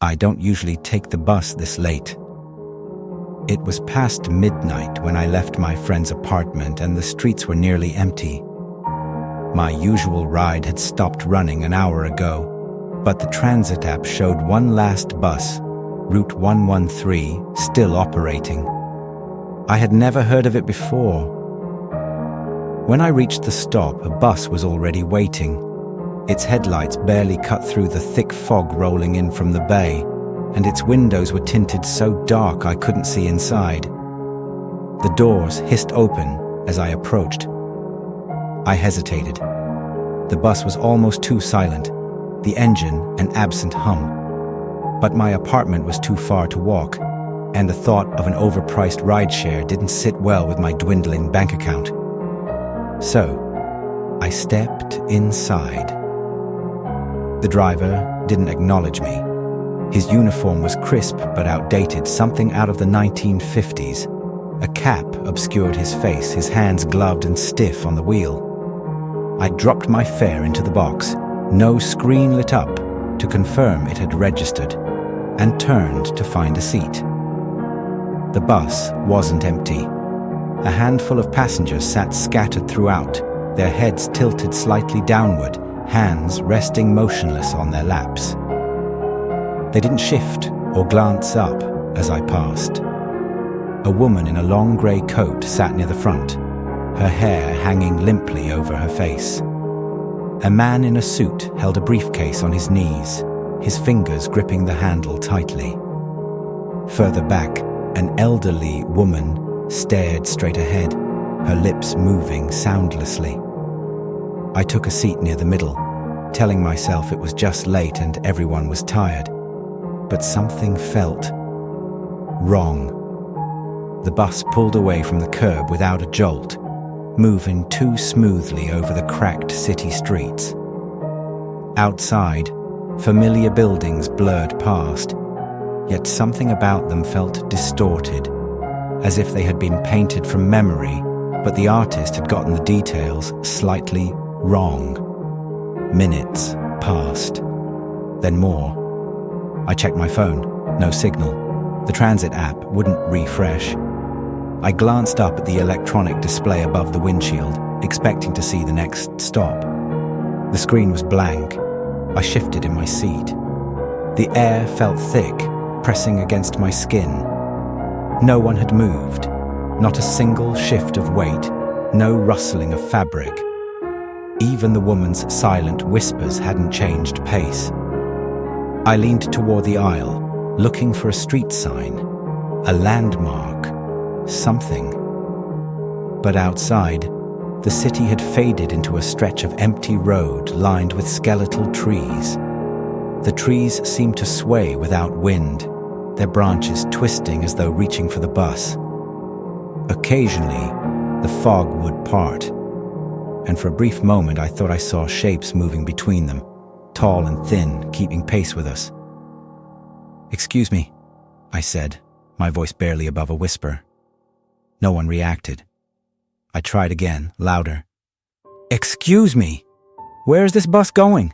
I don't usually take the bus this late. It was past midnight when I left my friend's apartment and the streets were nearly empty. My usual ride had stopped running an hour ago, but the transit app showed one last bus, Route 113, still operating. I had never heard of it before. When I reached the stop, a bus was already waiting. Its headlights barely cut through the thick fog rolling in from the bay, and its windows were tinted so dark I couldn't see inside. The doors hissed open as I approached. I hesitated. The bus was almost too silent, the engine an absent hum. But my apartment was too far to walk, and the thought of an overpriced rideshare didn't sit well with my dwindling bank account. So, I stepped inside. The driver didn't acknowledge me. His uniform was crisp but outdated, something out of the 1950s. A cap obscured his face, his hands gloved and stiff on the wheel. I dropped my fare into the box, no screen lit up to confirm it had registered, and turned to find a seat. The bus wasn't empty. A handful of passengers sat scattered throughout, their heads tilted slightly downward, hands resting motionless on their laps. They didn't shift or glance up as I passed. A woman in a long grey coat sat near the front, her hair hanging limply over her face. A man in a suit held a briefcase on his knees, his fingers gripping the handle tightly. Further back, an elderly woman stared straight ahead, her lips moving soundlessly. I took a seat near the middle, telling myself it was just late and everyone was tired. But something felt wrong. The bus pulled away from the curb without a jolt, moving too smoothly over the cracked city streets. Outside, familiar buildings blurred past, yet something about them felt distorted, as if they had been painted from memory, but the artist had gotten the details slightly wrong. Minutes passed, then more. I checked my phone, no signal. The transit app wouldn't refresh. I glanced up at the electronic display above the windshield, expecting to see the next stop. The screen was blank. I shifted in my seat. The air felt thick, pressing against my skin. No one had moved, not a single shift of weight, no rustling of fabric. Even the woman's silent whispers hadn't changed pace. I leaned toward the aisle, looking for a street sign, a landmark, something. But outside, the city had faded into a stretch of empty road lined with skeletal trees. The trees seemed to sway without wind, their branches twisting as though reaching for the bus. Occasionally, the fog would part, and for a brief moment I thought I saw shapes moving between them, tall and thin, keeping pace with us. "Excuse me," I said, my voice barely above a whisper. No one reacted. I tried again, louder. "Excuse me! Where is this bus going?"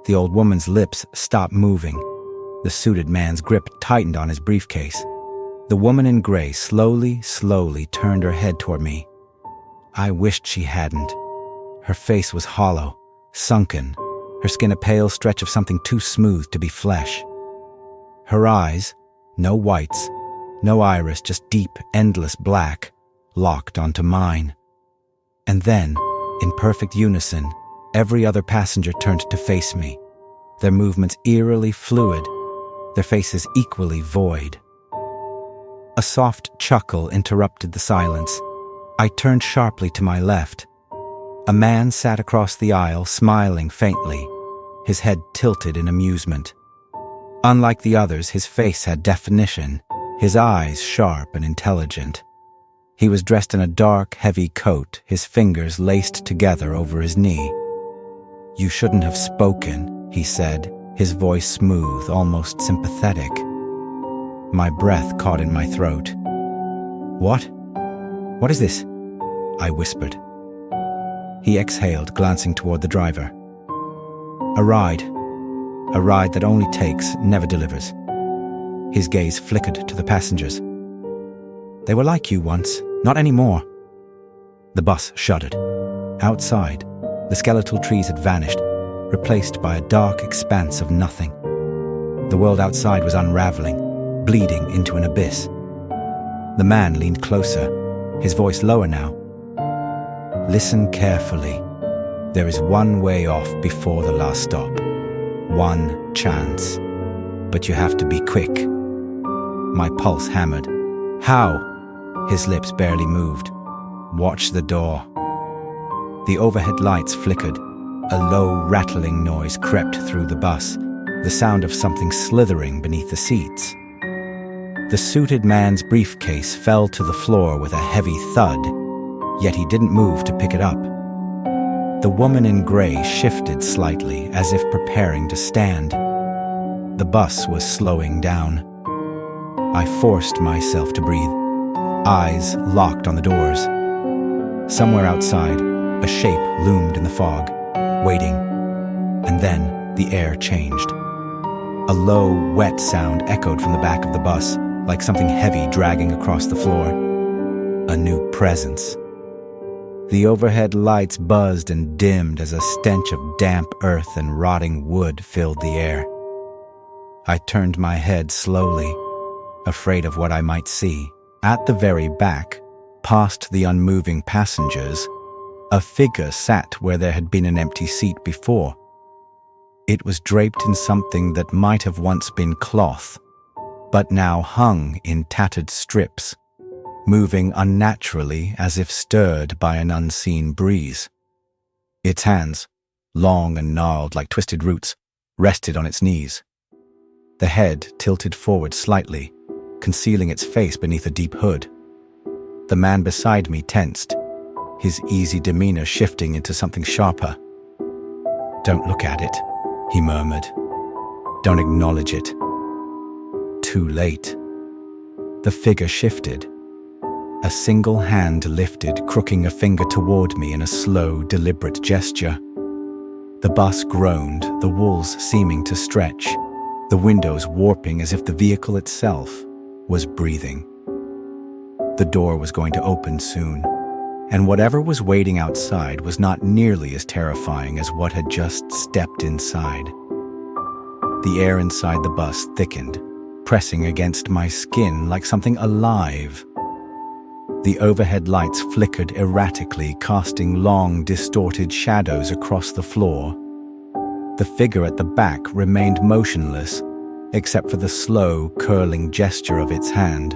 The old woman's lips stopped moving. The suited man's grip tightened on his briefcase. The woman in gray slowly turned her head toward me. I wished she hadn't. Her face was hollow, sunken, her skin a pale stretch of something too smooth to be flesh. Her eyes, no whites, no iris, just deep, endless black, locked onto mine. And then, in perfect unison, every other passenger turned to face me, their movements eerily fluid, their faces equally void. A soft chuckle interrupted the silence. I turned sharply to my left. A man sat across the aisle, smiling faintly, his head tilted in amusement. Unlike the others, his face had definition, his eyes sharp and intelligent. He was dressed in a dark, heavy coat, his fingers laced together over his knee. "You shouldn't have spoken," he said, his voice smooth, almost sympathetic. My breath caught in my throat. "What? What is this?" I whispered. He exhaled, glancing toward the driver. "A ride. A ride that only takes, never delivers. His gaze flickered to the passengers. They were like you once, not anymore. The bus shuddered. Outside, the skeletal trees had vanished, replaced by a dark expanse of nothing. The world outside was unraveling, bleeding into an abyss. The man leaned closer, his voice lower now. Listen carefully. There is one way off before the last stop. One chance. But you have to be quick. My pulse hammered. How? His lips barely moved. Watch the door. The overhead lights flickered. A low, rattling noise crept through the bus, the sound of something slithering beneath the seats. The suited man's briefcase fell to the floor with a heavy thud, yet he didn't move to pick it up. The woman in gray shifted slightly, as if preparing to stand. The bus was slowing down. I forced myself to breathe, eyes locked on the doors. Somewhere outside, a shape loomed in the fog, waiting. And then the air changed. A low, wet sound echoed from the back of the bus, like something heavy dragging across the floor. A new presence. The overhead lights buzzed and dimmed as a stench of damp earth and rotting wood filled the air. I turned my head slowly, afraid of what I might see. At the very back, past the unmoving passengers, a figure sat where there had been an empty seat before. It was draped in something that might have once been cloth, but now hung in tattered strips, moving unnaturally as if stirred by an unseen breeze. Its hands, long and gnarled like twisted roots, rested on its knees. The head tilted forward slightly, concealing its face beneath a deep hood. The man beside me tensed, his easy demeanor shifting into something sharper. "Don't look at it," he murmured. "Don't acknowledge it." Too late. The figure shifted. A single hand lifted, crooking a finger toward me in a slow, deliberate gesture. The bus groaned, the walls seeming to stretch, the windows warping as if the vehicle itself was breathing. The door was going to open soon, and whatever was waiting outside was not nearly as terrifying as what had just stepped inside. The air inside the bus thickened, pressing against my skin like something alive. The overhead lights flickered erratically, casting long, distorted shadows across the floor. The figure at the back remained motionless, except for the slow, curling gesture of its hand.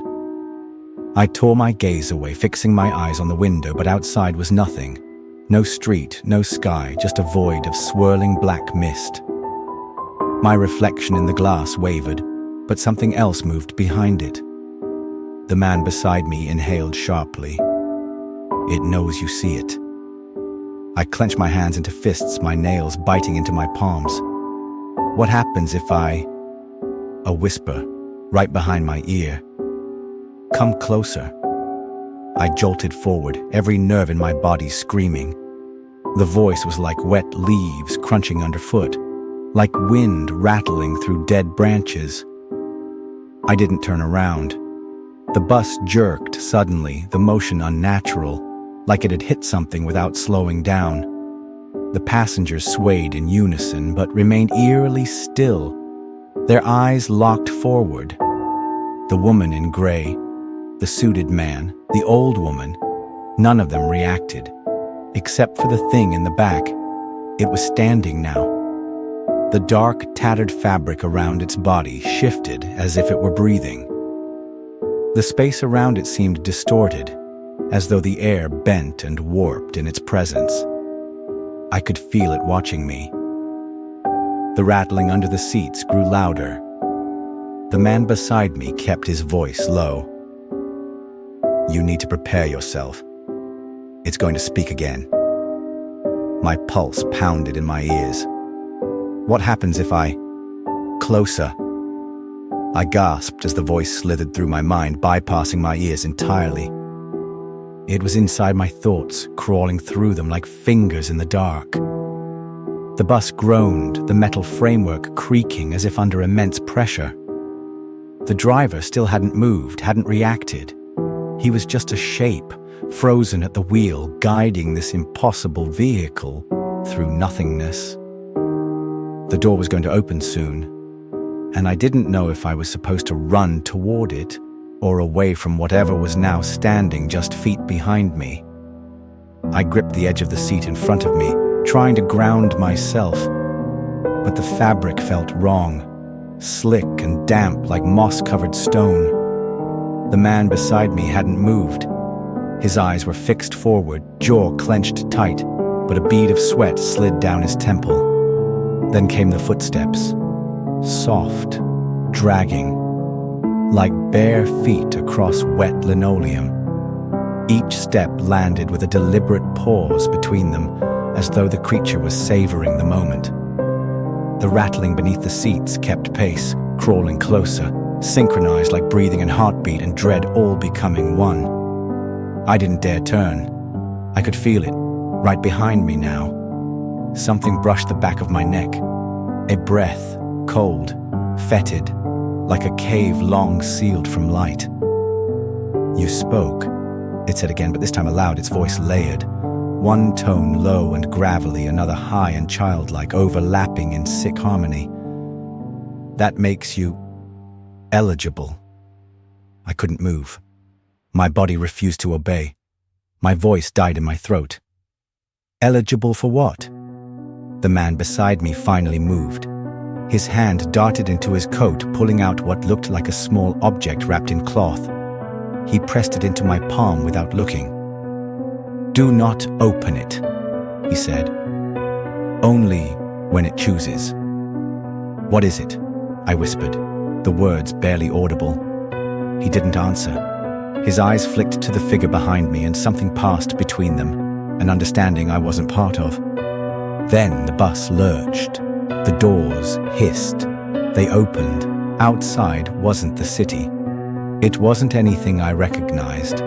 I tore my gaze away, fixing my eyes on the window, but outside was nothing. No street, no sky, just a void of swirling black mist. My reflection in the glass wavered, but something else moved behind it. The man beside me inhaled sharply. It knows you see it. I clenched my hands into fists, my nails biting into my palms. What happens if I... A whisper, right behind my ear. "Come closer." I jolted forward, every nerve in my body screaming. The voice was like wet leaves crunching underfoot, like wind rattling through dead branches. I didn't turn around. The bus jerked suddenly, the motion unnatural, like it had hit something without slowing down. The passengers swayed in unison, but remained eerily still, their eyes locked forward. The woman in gray, the suited man, the old woman, none of them reacted, except for the thing in the back. It was standing now. The dark, tattered fabric around its body shifted as if it were breathing. The space around it seemed distorted, as though the air bent and warped in its presence. I could feel it watching me. The rattling under the seats grew louder. The man beside me kept his voice low. "You need to prepare yourself. It's going to speak again." My pulse pounded in my ears. What happens if I... Closer. I gasped as the voice slithered through my mind, bypassing my ears entirely. It was inside my thoughts, crawling through them like fingers in the dark. The bus groaned, the metal framework creaking as if under immense pressure. The driver still hadn't moved, hadn't reacted. He was just a shape, frozen at the wheel, guiding this impossible vehicle through nothingness. The door was going to open soon, and I didn't know if I was supposed to run toward it or away from whatever was now standing just feet behind me. I gripped the edge of the seat in front of me, trying to ground myself, but the fabric felt wrong, slick and damp like moss-covered stone. The man beside me hadn't moved. His eyes were fixed forward, jaw clenched tight, but a bead of sweat slid down his temple. Then came the footsteps, soft, dragging, like bare feet across wet linoleum. Each step landed with a deliberate pause between them, as though the creature was savoring the moment. The rattling beneath the seats kept pace, crawling closer, synchronized like breathing and heartbeat and dread all becoming one. I didn't dare turn. I could feel it, right behind me now. Something brushed the back of my neck. A breath, cold, fetid, like a cave long sealed from light. "You spoke," it said again, but this time aloud, its voice layered. One tone low and gravelly, another high and childlike, overlapping in sick harmony. "That makes you eligible." I couldn't move. My body refused to obey. My voice died in my throat. "Eligible for what?" The man beside me finally moved. His hand darted into his coat, pulling out what looked like a small object wrapped in cloth. He pressed it into my palm without looking. "Do not open it," he said. "Only when it chooses." "What is it?" I whispered, the words barely audible. He didn't answer. His eyes flicked to the figure behind me, and something passed between them, an understanding I wasn't part of. Then the bus lurched. The doors hissed. They opened. Outside wasn't the city. It wasn't anything I recognized.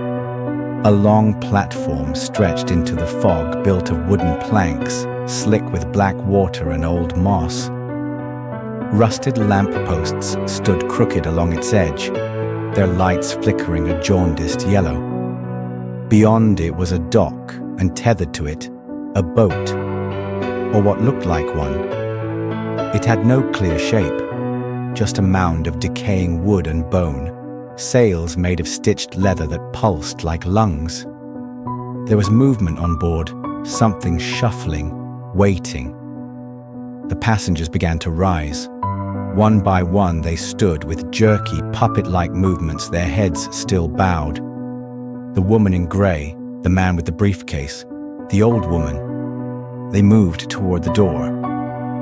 A long platform stretched into the fog, built of wooden planks, slick with black water and old moss. Rusted lampposts stood crooked along its edge, their lights flickering a jaundiced yellow. Beyond it was a dock, and tethered to it, a boat, or what looked like one. It had no clear shape, just a mound of decaying wood and bone, sails made of stitched leather that pulsed like lungs. There was movement on board, something shuffling, waiting. The passengers began to rise. One by one they stood with jerky, puppet-like movements, their heads still bowed. The woman in grey, the man with the briefcase, the old woman. They moved toward the door.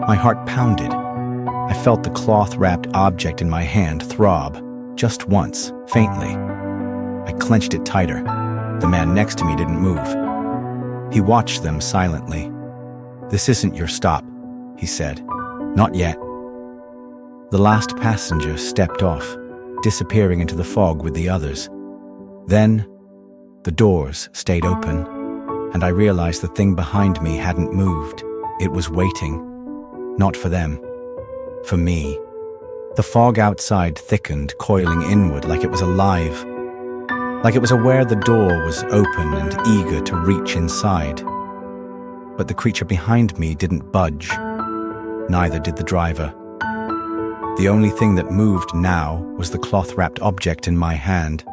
My heart pounded. I felt the cloth-wrapped object in my hand throb, just once, faintly. I clenched it tighter. The man next to me didn't move. He watched them silently. "This isn't your stop," he said. "Not yet." The last passenger stepped off, disappearing into the fog with the others. Then, the doors stayed open, and I realized the thing behind me hadn't moved. It was waiting. Not for them. For me. The fog outside thickened, coiling inward like it was alive. Like it was aware the door was open and eager to reach inside. But the creature behind me didn't budge. Neither did the driver. The only thing that moved now was the cloth-wrapped object in my hand.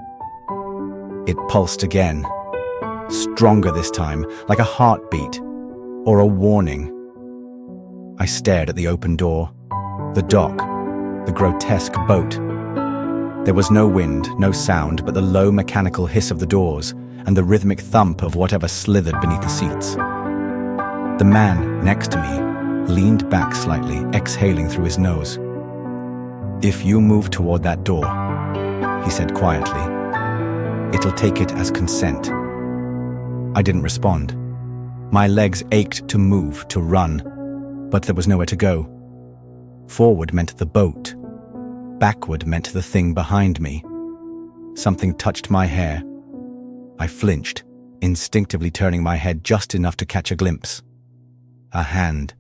It pulsed again. Stronger this time, like a heartbeat, or a warning. I stared at the open door, the dock, the grotesque boat. There was no wind, no sound, but the low mechanical hiss of the doors and the rhythmic thump of whatever slithered beneath the seats. The man next to me leaned back slightly, exhaling through his nose. "If you move toward that door," he said quietly, "it'll take it as consent." I didn't respond. My legs ached to move, to run, but there was nowhere to go. Forward meant the boat. Backward meant the thing behind me. Something touched my hair. I flinched, instinctively turning my head just enough to catch a glimpse. A hand.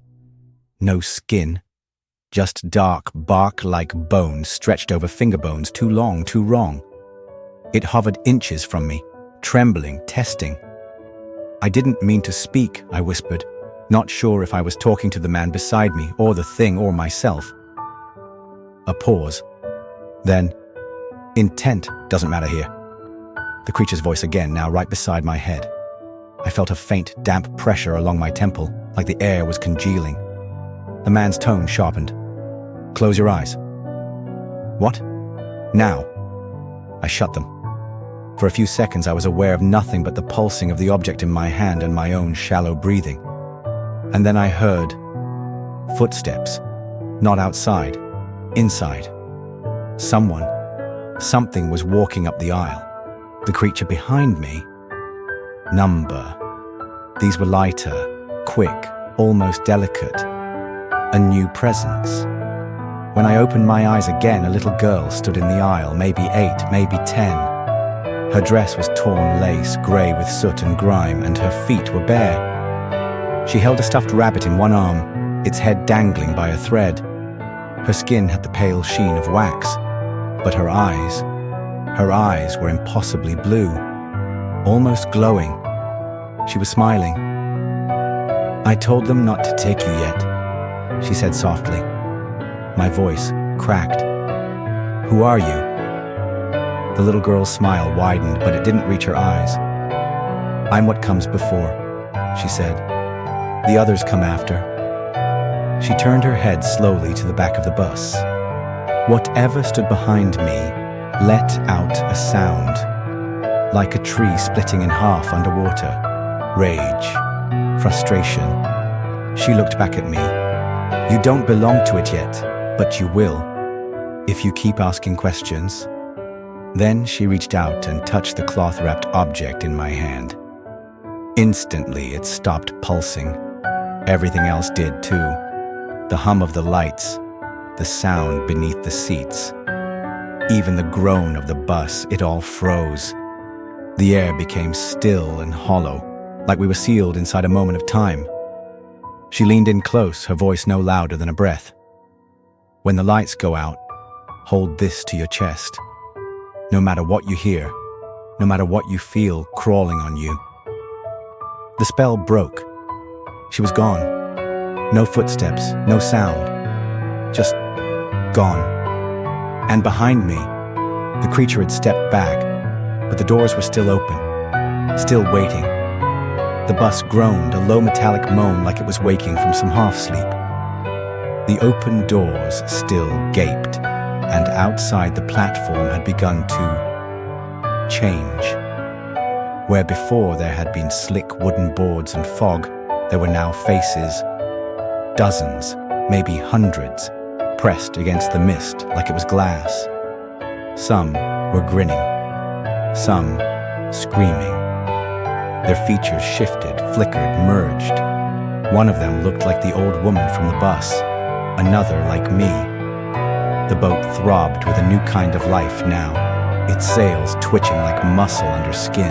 no skin. Just dark, bark-like bones stretched over finger bones, too long, too wrong. It hovered inches from me, trembling, testing. I didn't mean to speak, I whispered, not sure if I was talking to the man beside me or the thing or myself. A pause. Then, intent doesn't matter here. The creature's voice again, now right beside my head. I felt a faint, damp pressure along my temple, like the air was congealing. The man's tone sharpened. Close your eyes. What? Now. I shut them. For a few seconds I was aware of nothing but the pulsing of the object in my hand and my own shallow breathing. And then I heard footsteps. Not outside, inside. Something was walking up the aisle. The creature behind me. Number. These were lighter, quick, almost delicate. A new presence. When I opened my eyes again, a little girl stood in the aisle, maybe 8, maybe 10. Her dress was torn lace, grey with soot and grime, and her feet were bare. She held a stuffed rabbit in one arm, its head dangling by a thread. Her skin had the pale sheen of wax, but her eyes were impossibly blue, almost glowing. She was smiling. I told them not to take you yet, she said softly. My voice cracked. Who are you? The little girl's smile widened, but it didn't reach her eyes. I'm what comes before, she said. The others come after. She turned her head slowly to the back of the bus. Whatever stood behind me let out a sound, like a tree splitting in half underwater. Rage, frustration. She looked back at me. You don't belong to it yet, but you will, if you keep asking questions. Then she reached out and touched the cloth-wrapped object in my hand. Instantly, it stopped pulsing. Everything else did too. The hum of the lights, the sound beneath the seats, even the groan of the bus, it all froze. The air became still and hollow, like we were sealed inside a moment of time. She leaned in close, her voice no louder than a breath. When the lights go out, hold this to your chest. No matter what you hear, no matter what you feel crawling on you. The spell broke. She was gone. No footsteps, no sound. Just gone. And behind me, the creature had stepped back, but the doors were still open, still waiting. The bus groaned, a low metallic moan like it was waking from some half-sleep. The open doors still gaped, and outside the platform had begun to change. Where before there had been slick wooden boards and fog, there were now faces, dozens, maybe hundreds, pressed against the mist like it was glass. Some were grinning, some screaming. Their features shifted, flickered, merged. One of them looked like the old woman from the bus, another like me. The boat throbbed with a new kind of life now, its sails twitching like muscle under skin.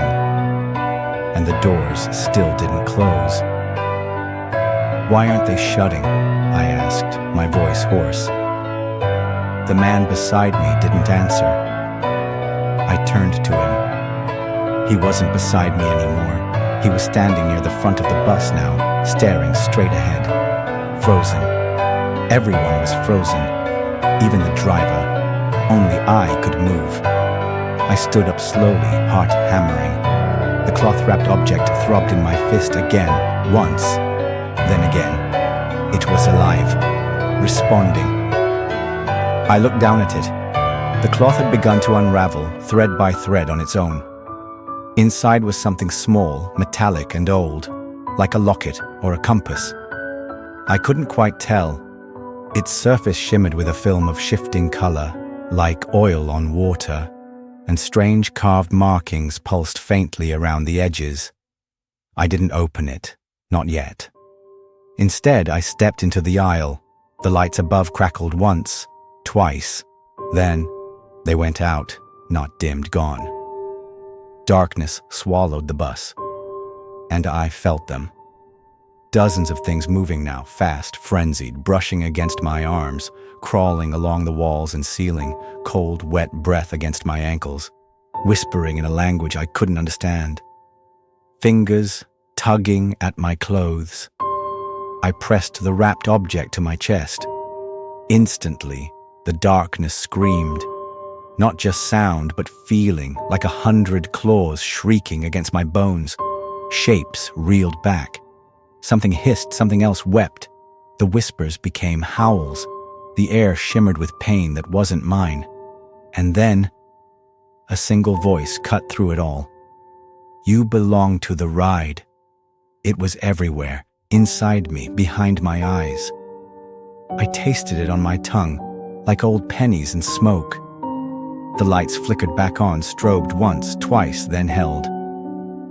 And the doors still didn't close. Why aren't they shutting? I asked, my voice hoarse. The man beside me didn't answer. I turned to him. He wasn't beside me anymore. He was standing near the front of the bus now, staring straight ahead. Frozen. Everyone was frozen. Even the driver. Only I could move. I stood up slowly, heart hammering. The cloth-wrapped object throbbed in my fist again, once, then again. It was alive, responding. I looked down at it. The cloth had begun to unravel, thread by thread on its own. Inside was something small, metallic and old, like a locket or a compass. I couldn't quite tell. Its surface shimmered with a film of shifting color, like oil on water, and strange carved markings pulsed faintly around the edges. I didn't open it, not yet. Instead, I stepped into the aisle. The lights above crackled once, twice. Then they went out, not dimmed, gone. Darkness swallowed the bus, and I felt them. Dozens of things moving now, fast, frenzied, brushing against my arms, crawling along the walls and ceiling, cold, wet breath against my ankles, whispering in a language I couldn't understand. Fingers tugging at my clothes. I pressed the wrapped object to my chest. Instantly, the darkness screamed. Not just sound, but feeling, like 100 claws shrieking against my bones. Shapes reeled back. Something hissed, something else wept. The whispers became howls. The air shimmered with pain that wasn't mine. And then, a single voice cut through it all. You belong to the ride. It was everywhere, inside me, behind my eyes. I tasted it on my tongue, like old pennies and smoke. The lights flickered back on, strobed once, twice, then held.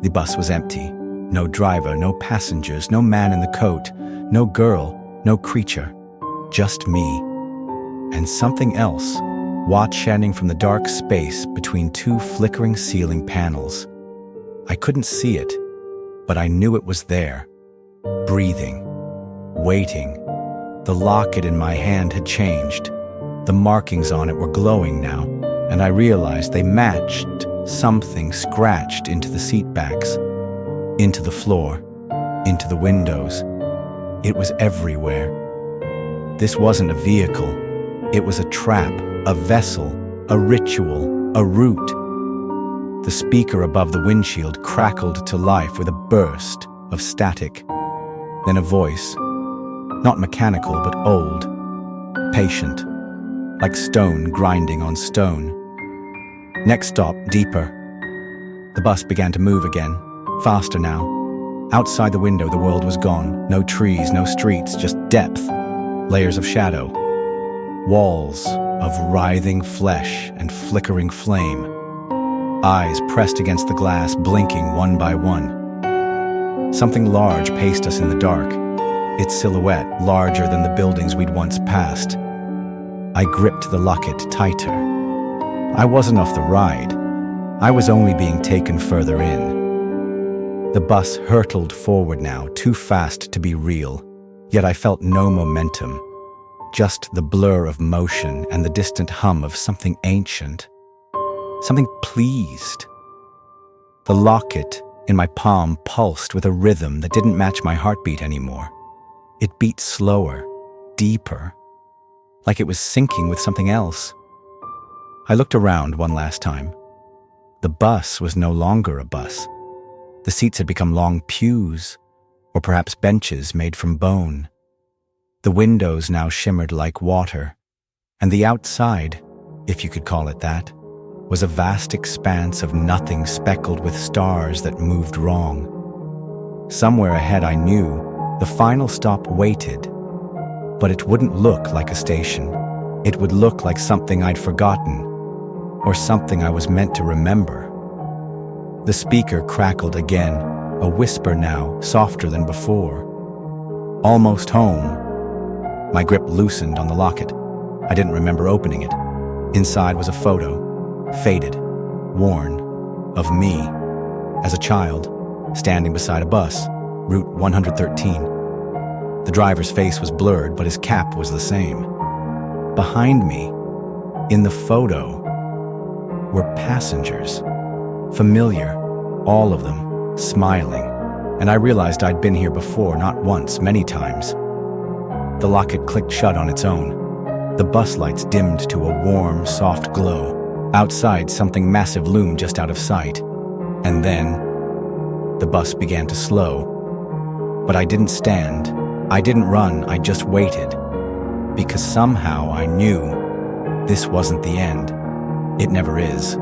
The bus was empty. No driver, no passengers, no man in the coat, no girl, no creature. Just me. And something else, watch-shining from the dark space between two flickering ceiling panels. I couldn't see it, but I knew it was there. Breathing. Waiting. The locket in my hand had changed. The markings on it were glowing now, and I realized they matched something scratched into the seat backs, into the floor, into the windows. It was everywhere. This wasn't a vehicle. It was a trap, a vessel, a ritual, a route. The speaker above the windshield crackled to life with a burst of static. Then a voice, not mechanical but old, patient, like stone grinding on stone. Next stop, deeper. The bus began to move again, faster now. Outside the window, the world was gone. No trees, no streets, just depth, layers of shadow, walls of writhing flesh and flickering flame. Eyes pressed against the glass, blinking one by one. Something large paced us in the dark, its silhouette larger than the buildings we'd once passed. I gripped the locket tighter. I wasn't off the ride. I was only being taken further in. The bus hurtled forward now, too fast to be real, yet I felt no momentum, just the blur of motion and the distant hum of something ancient. Something pleased. The locket in my palm pulsed with a rhythm that didn't match my heartbeat anymore. It beat slower, deeper, like it was syncing with something else. I looked around one last time. The bus was no longer a bus. The seats had become long pews, or perhaps benches made from bone. The windows now shimmered like water, and the outside, if you could call it that, was a vast expanse of nothing speckled with stars that moved wrong. Somewhere ahead I knew the final stop waited, but it wouldn't look like a station. It would look like something I'd forgotten, or something I was meant to remember. The speaker crackled again, a whisper now, softer than before. Almost home. My grip loosened on the locket. I didn't remember opening it. Inside was a photo, faded, worn, of me, as a child, standing beside a bus, Route 113. The driver's face was blurred, but his cap was the same. Behind me, in the photo, were passengers. Familiar, all of them, smiling, and I realized I'd been here before, not once, many times. The locket clicked shut on its own. The bus lights dimmed to a warm, soft glow. Outside, something massive loomed just out of sight. And then, the bus began to slow. But I didn't stand. I didn't run. I just waited. Because somehow I knew this wasn't the end. It never is.